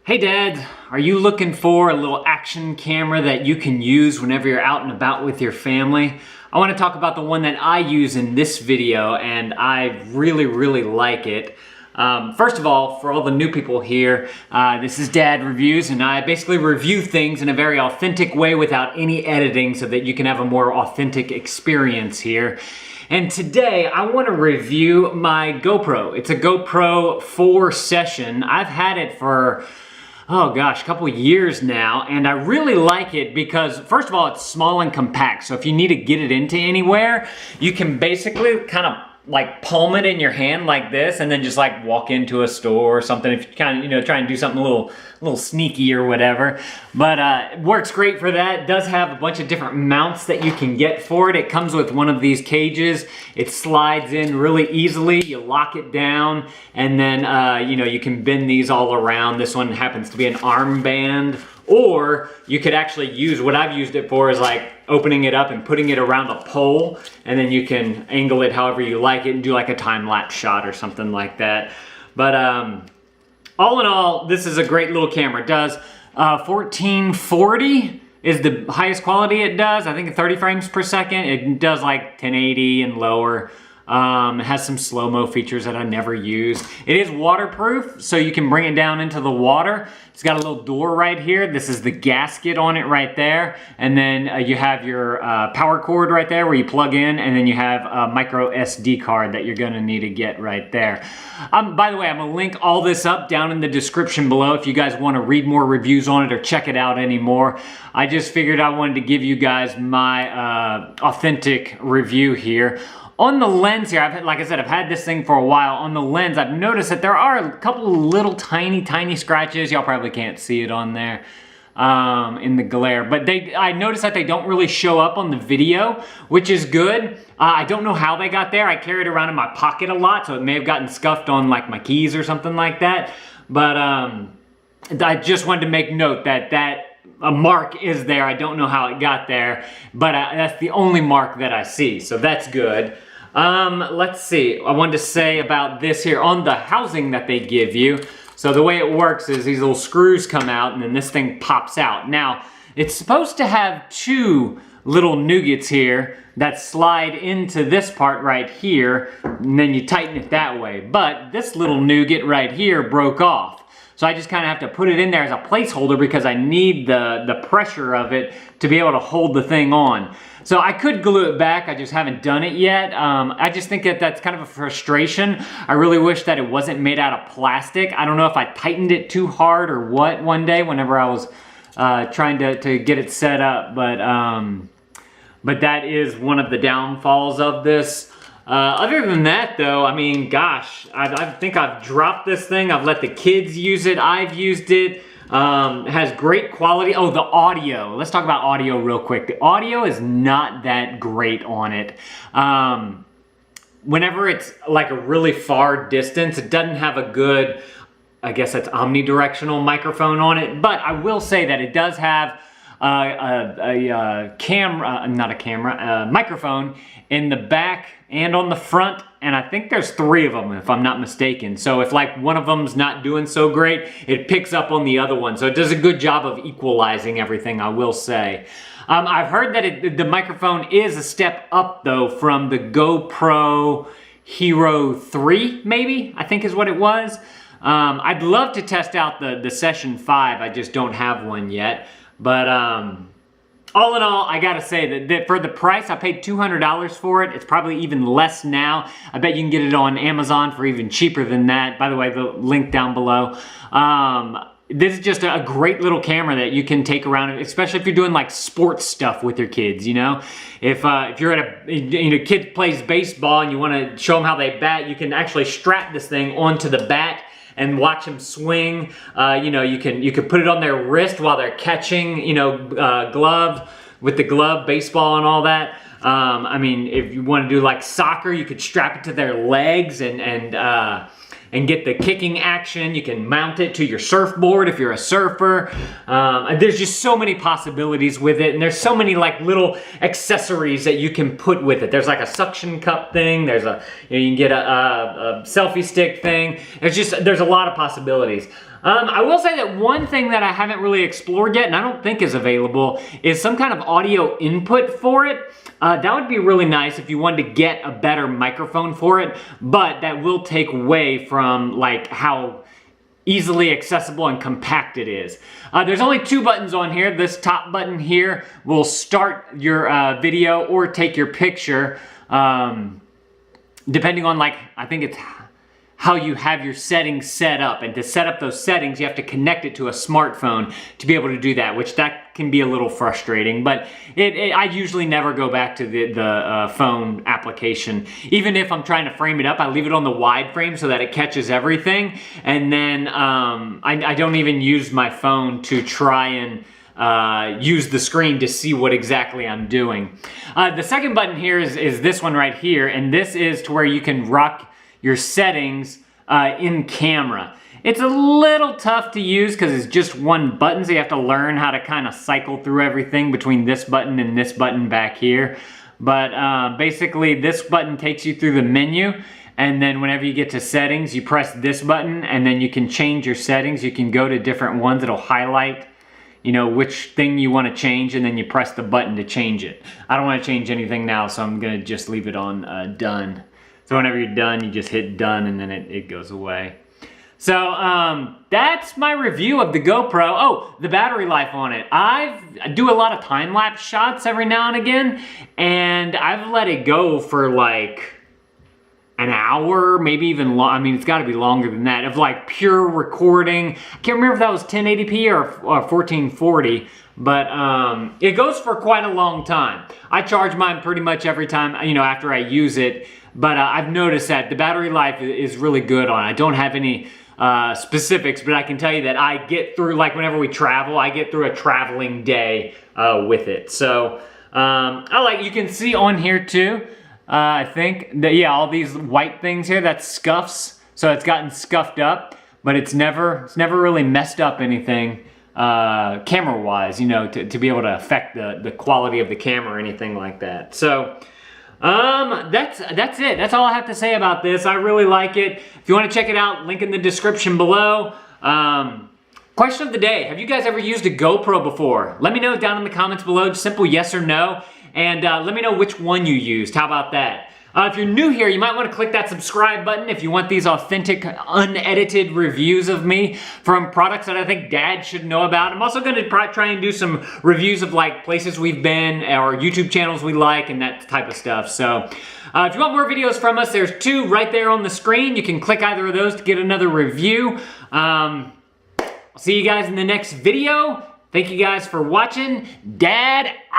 Hey dads, are you looking for a little action camera that you can use whenever you're out and about with your family? I want to talk about the one that I use in this video, and I really like it. First of all, for all the new people here, this is Dad Reviews, and I basically review things in a very authentic way without any editing so that you can have a more authentic experience here. And today I want to review my GoPro. It's a GoPro 4 Session. I've had it for oh gosh, a couple years now, and I really like it because, first of all, it's small and compact, so if you need to get it into anywhere, you can basically kind of like palm it in your hand like this and then just like walk into a store or something if you kind of, try and do something a little sneaky or whatever. But it works great for that. It does have a bunch of different mounts that you can get for it. It comes with one of these cages. It slides in really easily. You lock it down and then, you can bend these all around. This one happens to be an armband. Or you could actually use, what I've used it for is like opening it up and putting it around a pole, and then you can angle it however you like it and do like a time-lapse shot or something like that. But all in all, this is a great little camera. It does 1440 is the highest quality it does. I think 30 frames per second. It does like 1080 and lower. It has some slow-mo features that I never use. It is waterproof, so you can bring it down into the water. It's got a little door right here. This is the gasket on it right there. And then you have your power cord right there where you plug in, and then you have a micro SD card that you're gonna need to get right there. By the way, I'm gonna link all this up down in the description below if you guys wanna read more reviews on it or check it out anymore. I just figured I wanted to give you guys my authentic review here. On the lens here, like I said, I've had this thing for a while. On the lens, I've noticed that there are a couple of little tiny scratches. Y'all probably can't see it on there in the glare, but I noticed that they don't really show up on the video, which is good. I don't know how they got there. I carry it around in my pocket a lot, so it may have gotten scuffed on like my keys or something like that. But I just wanted to make note that a mark is there. I don't know how it got there, but that's the only mark that I see, so that's good. Let's see. I wanted to say about this here on the housing that they give you. So the way it works is these little screws come out and then this thing pops out. Now, it's supposed to have two little nougats here that slide into this part right here, and then you tighten it that way. But this little nougat right here broke off. So I just kind of have to put it in there as a placeholder because I need the pressure of it to be able to hold the thing on. So I could glue it back, I just haven't done it yet. I just think that that's kind of a frustration. I really wish that it wasn't made out of plastic. I don't know if I tightened it too hard or what one day whenever I was trying to get it set up, but that is one of the downfalls of this. Other than that though, I mean, gosh, I think I've dropped this thing. I've let the kids use it. I've used it. It has great quality. Oh, the audio. Let's talk about audio real quick. The audio is not that great on it. Whenever it's like a really far distance, it doesn't have a good, I guess that's omnidirectional microphone on it. But I will say that it does have a microphone in the back and on the front, and I think there's 3 of them if I'm not mistaken. So if like one of them's not doing so great, it picks up on the other one. So it does a good job of equalizing everything, I will say. I've heard that the microphone is a step up though from the GoPro Hero 3, maybe, I think is what it was. I'd love to test out the Session 5, I just don't have one yet. But all in all, I gotta say that for the price, I paid $200 for it. It's probably even less now. I bet you can get it on Amazon for even cheaper than that. By the way, the link down below. This is just a great little camera that you can take around, especially if you're doing like sports stuff with your kids, you know? If you're at a kid plays baseball and you wanna show them how they bat, you can actually strap this thing onto the bat and watch them swing. You can put it on their wrist while they're catching, glove with the glove, baseball and all that. I mean, if you want to do like soccer, you could strap it to their legs and get the kicking action. You can mount it to your surfboard if you're a surfer. There's just so many possibilities with it, and there's so many like little accessories that you can put with it. There's like a suction cup thing. There's you can get a selfie stick thing. There's a lot of possibilities. I will say that one thing that I haven't really explored yet, and I don't think is available, is some kind of audio input for it. That would be really nice if you wanted to get a better microphone for it, but that will take away from like how easily accessible and compact it is. There's only 2 buttons on here. This top button here will start your video or take your picture, depending on, like, I think it's how you have your settings set up. And to set up those settings, you have to connect it to a smartphone to be able to do that, which that can be a little frustrating. But I usually never go back to the phone application. Even if I'm trying to frame it up, I leave it on the wide frame so that it catches everything. And then I don't even use my phone to try and use the screen to see what exactly I'm doing. The second button here is this one right here, and this is to where you can rock your settings in camera. It's a little tough to use because it's just one button, so you have to learn how to kind of cycle through everything between this button and this button back here. But basically this button takes you through the menu, and then whenever you get to settings, you press this button, and then you can change your settings. You can go to different ones. It'll highlight, you know, which thing you want to change, and then you press the button to change it. I don't want to change anything now, so I'm gonna just leave it on done. So whenever you're done, you just hit done, and then it goes away. So that's my review of the GoPro. Oh, the battery life on it. I do a lot of time-lapse shots every now and again, and I've let it go for like an hour, maybe even long. I mean, it's gotta be longer than that, of like pure recording. I can't remember if that was 1080p or 1440, but it goes for quite a long time. I charge mine pretty much every time, you know, after I use it, but I've noticed that the battery life is really good on it. I don't have any specifics, but I can tell you that I get through, like whenever we travel, I get through a traveling day with it. So you can see on here too, I think that, yeah, all these white things here, that's scuffs. So it's gotten scuffed up, but it's never really messed up anything camera wise, you know, to be able to affect the quality of the camera or anything like that. So that's it. That's all I have to say about this. I really like it. If you want to check it out, link in the description below. Question of the day. Have you guys ever used a GoPro before? Let me know down in the comments below. Just simple yes or no. And let me know which one you used. How about that? If you're new here, you might want to click that subscribe button if you want these authentic, unedited reviews of me from products that I think Dad should know about. I'm also going to try and do some reviews of like places we've been or YouTube channels we like and that type of stuff. So if you want more videos from us, there's 2 right there on the screen. You can click either of those to get another review. I'll see you guys in the next video. Thank you guys for watching. Dad out.